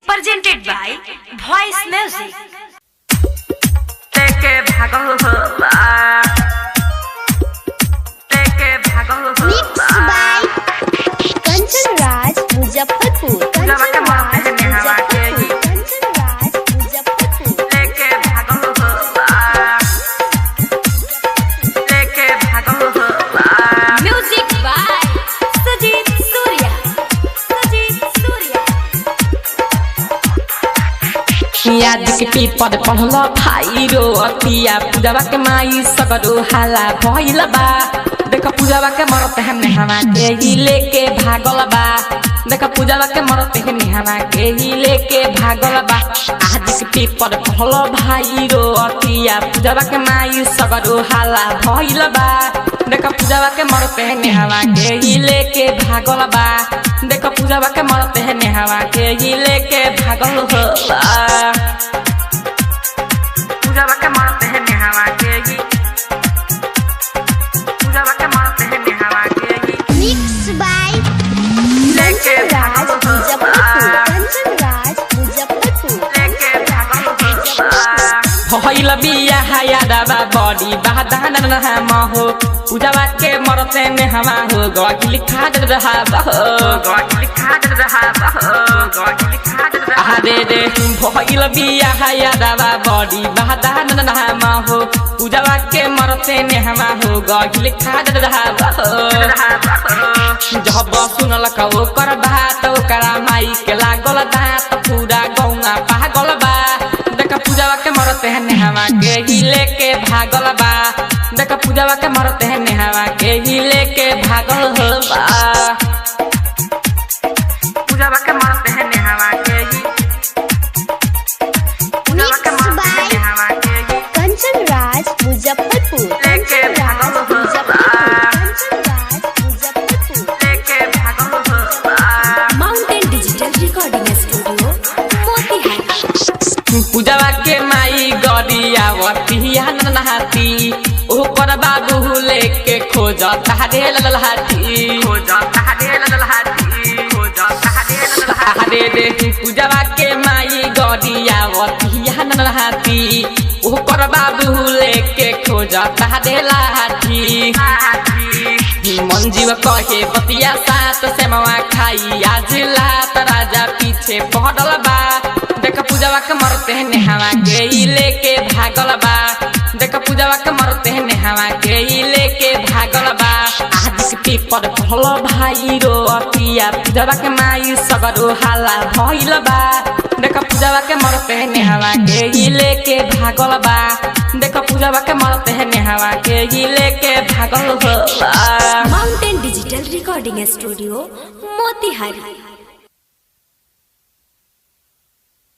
presented by Voice Music. Take Mixed by Kanchan Raj Muzaffarpur. Kanchan Raj Muzaffarpur. Kanchan Raj Muzaffarpur. Music by Sajid Surya. याद के paper पढ़ल भाई रो अतिया पूजावा के माई सगरो हाला भइल बा। देख पूजावा के मरत है नेहवा के ही लेके भागल बा। देख पूजावा के मरत है नेहवा के ही लेके भागल बा। आज के पेपर पढ़ल भाई रो अतिया पूजावा के माई सगरो हाला भइल बा। देख पूजावा के मरत है नेहवा के ही लेके भागल बा। देख पूजावा के मरत है नेहवा के ही लेके भागल बा। पूजावा के मरते हैं नेहवा के ही पूजावा के मरते हैं नेहवा के ही Mixed by Kanchan Raj Muzaffarpur. Kanchan Raj Muzaffarpur. लेके भइल बिया यादवा बड़ी बहादन हो पूजावा के मरते नेहवा हो गगिल खाद रहा हो गगिल खाद रहा हो गगिल खाद रहा दे भइल बिया यादवा बड़ी बहादन हो पूजावा के मरते नेहवा हो गगिल खाद रहा हो जब सुनल कहो कर बात ओकरा माई के लागल दांत पूरा गौना पागल बा। देख पूजावा के मरते हैं नेहवा के ही लेके भागल बा। देख पूजावा के मरते हैं नेहवा के ही लेके भागल हो बा। पूजावा के मरते हैं नेहवा के ही पूजावा के मरते हैं नेहवा के ही Kanchan Raj Muzaffarpur. लेके Kanchan Raj भागल हो Muzaffarpur. बा। Kanchan Raj Muzaffarpur. लेके भागल हो बा। Mountain Digital Recording Studio, Motihari. पूजावा के माई गरियावतिया नहाती ऊपर बाबू लेके खोज तारे ललहाती खोज तारे ललहाती खोज तारे ललहाती दे पूजावा के माई गरियावतिया नहाती ऊपर बाबू लेके खोज तारे ललहाती मंजीव कहे बतिया सात सेमवा खाई आज लात राजा पीछे पड़ल बा। देख पूजावा के मरते हैं नेहवा के ही लेके भागल बा। देख पूजावा के मरते हैं नेहवा के ही लेके भागल बा। आज के पेपर पढ़ल भाई रो अतिया पूजावा के माई सगरो हाला भइल बा। देख पूजावा के मरते हैं नेहवा के ही लेके भागल बा। देख पूजावा के मरते हैं नेहवा के ही लेके भागल बा। Mountain Digital Recording Studio, Motihari.